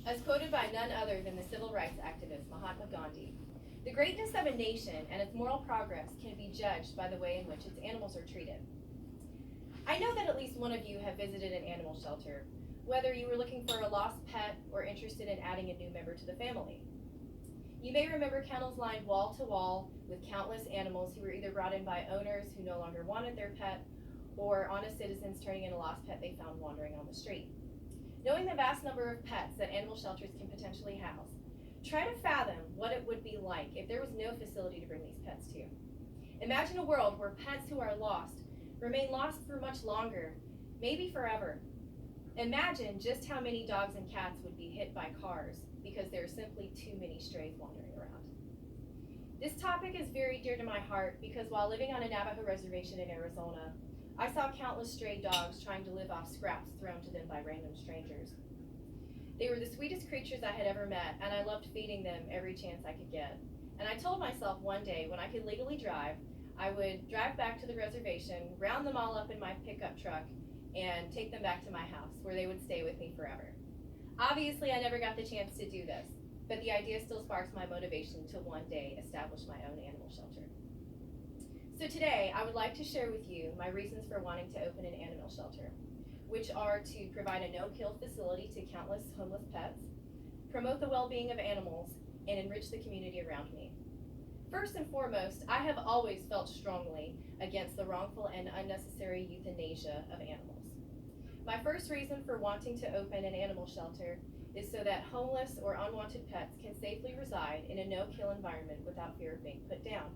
As quoted by none other than the civil rights activist Mahatma Gandhi, the greatness of a nation and its moral progress can be judged by the way in which its animals are treated. I know that at least one of you have visited an animal shelter, whether you were looking for a lost pet or interested in adding a new member to the family. You may remember kennels lined wall to wall with countless animals who were either brought in by owners who no longer wanted their pet or honest citizens turning in a lost pet they found wandering on the street. Knowing the vast number of pets that animal shelters can potentially house, try to fathom what it would be like if there was no facility to bring these pets to. Imagine a world where pets who are lost remain lost for much longer, maybe forever. Imagine just how many dogs and cats would be hit by cars because there are simply too many strays wandering around. This topic is very dear to my heart because while living on a Navajo reservation in Arizona, I saw countless stray dogs trying to live off scraps thrown to them by random strangers. They were the sweetest creatures I had ever met, and I loved feeding them every chance I could get. And I told myself one day when I could legally drive, I would drive back to the reservation, round them all up in my pickup truck, and take them back to my house where they would stay with me forever. Obviously, I never got the chance to do this, but the idea still sparks my motivation to one day establish my own animal shelter. So today, I would like to share with you my reasons for wanting to open an animal shelter, which are to provide a no-kill facility to countless homeless pets, promote the well-being of animals, and enrich the community around me. First and foremost, I have always felt strongly against the wrongful and unnecessary euthanasia of animals. My first reason for wanting to open an animal shelter is so that homeless or unwanted pets can safely reside in a no-kill environment without fear of being put down.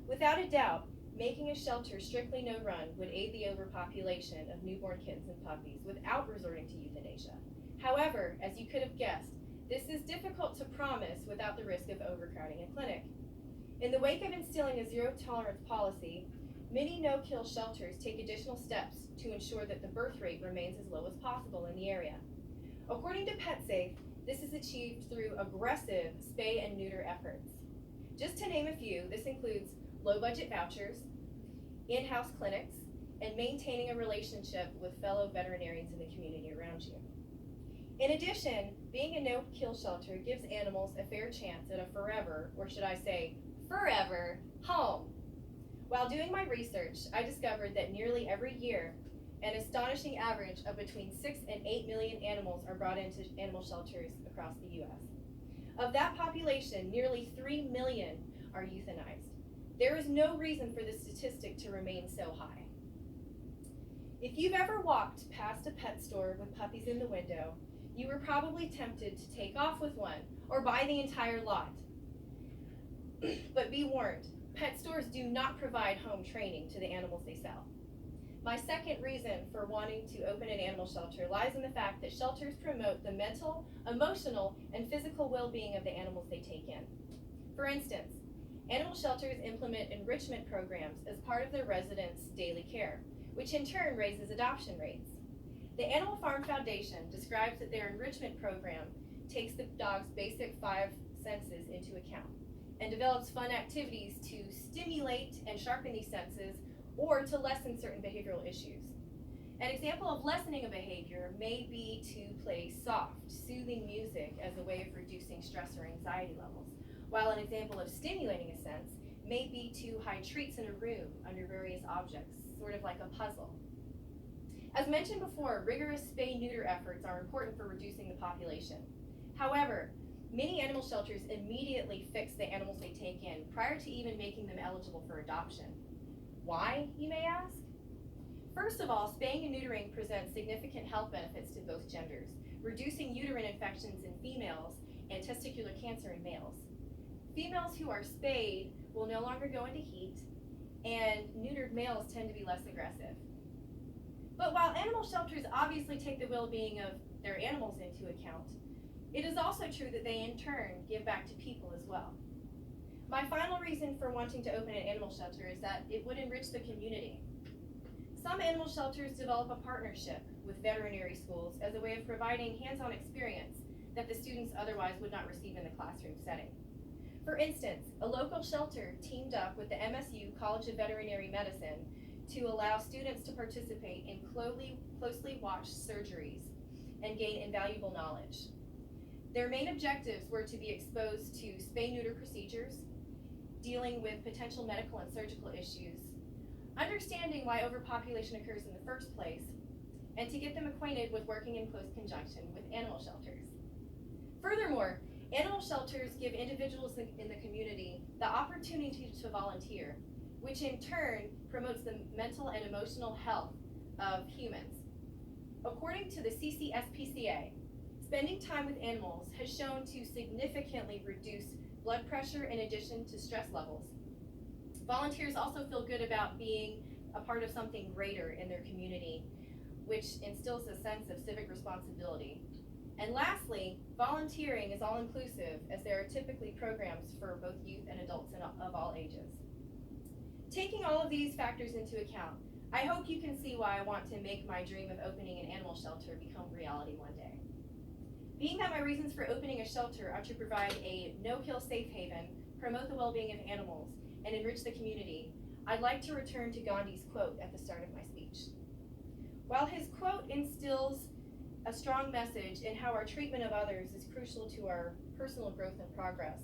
Without a doubt, making a shelter strictly no-run would aid the overpopulation of newborn kittens and puppies without resorting to euthanasia. However, as you could have guessed, this is difficult to promise without the risk of overcrowding a clinic. In the wake of instilling a zero-tolerance policy, many no-kill shelters take additional steps to ensure that the birth rate remains as low as possible in the area. According to PetSafe, this is achieved through aggressive spay and neuter efforts. Just to name a few, this includes low-budget vouchers, in-house clinics, and maintaining a relationship with fellow veterinarians in the community around you. In addition, being a no-kill shelter gives animals a fair chance at a forever, or should I say, forever, home. While doing my research, I discovered that nearly every year, an astonishing average of between 6 and 8 million animals are brought into animal shelters across the U.S. Of that population, nearly 3 million are euthanized. There is no reason for this statistic to remain so high. If you've ever walked past a pet store with puppies in the window, you were probably tempted to take off with one or buy the entire lot. But be warned, pet stores do not provide home training to the animals they sell. My second reason for wanting to open an animal shelter lies in the fact that shelters promote the mental, emotional, and physical well-being of the animals they take in. For instance, animal shelters implement enrichment programs as part of their residents' daily care, which in turn raises adoption rates. The Animal Farm Foundation describes that their enrichment program takes the dog's basic 5 senses into account and develops fun activities to stimulate and sharpen these senses or to lessen certain behavioral issues. An example of lessening a behavior may be to play soft, soothing music as a way of reducing stress or anxiety levels, while an example of stimulating a sense may be to hide treats in a room under various objects, sort of like a puzzle. As mentioned before, rigorous spay-neuter efforts are important for reducing the population. However, many animal shelters immediately fix the animals they take in prior to even making them eligible for adoption. Why, you may ask? First of all, spaying and neutering presents significant health benefits to both genders, reducing uterine infections in females and testicular cancer in males. Females who are spayed will no longer go into heat, and neutered males tend to be less aggressive. But while animal shelters obviously take the well-being of their animals into account, it is also true that they in turn give back to people as well. My final reason for wanting to open an animal shelter is that it would enrich the community. Some animal shelters develop a partnership with veterinary schools as a way of providing hands-on experience that the students otherwise would not receive in the classroom setting. For instance, a local shelter teamed up with the MSU College of Veterinary Medicine to allow students to participate in closely watched surgeries and gain invaluable knowledge. Their main objectives were to be exposed to spay-neuter procedures, dealing with potential medical and surgical issues, understanding why overpopulation occurs in the first place, and to get them acquainted with working in close conjunction with animal shelters. Furthermore, animal shelters give individuals in the community the opportunity to volunteer, which in turn promotes the mental and emotional health of humans. According to the CCSPCA, spending time with animals has shown to significantly reduce blood pressure in addition to stress levels. Volunteers also feel good about being a part of something greater in their community, which instills a sense of civic responsibility. And lastly, volunteering is all-inclusive, as there are typically programs for both youth and adults of all ages. Taking all of these factors into account, I hope you can see why I want to make my dream of opening an animal shelter become reality one day. Being that my reasons for opening a shelter are to provide a no-kill safe haven, promote the well-being of animals, and enrich the community, I'd like to return to Gandhi's quote at the start of my speech. While his quote instills a strong message in how our treatment of others is crucial to our personal growth and progress,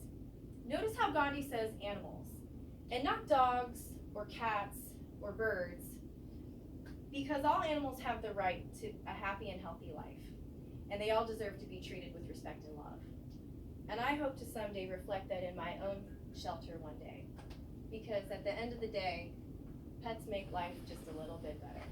notice how Gandhi says animals, and not dogs or cats or birds, because all animals have the right to a happy and healthy life, and they all deserve to be treated with respect and love. And I hope to someday reflect that in my own shelter one day, because at the end of the day, pets make life just a little bit better.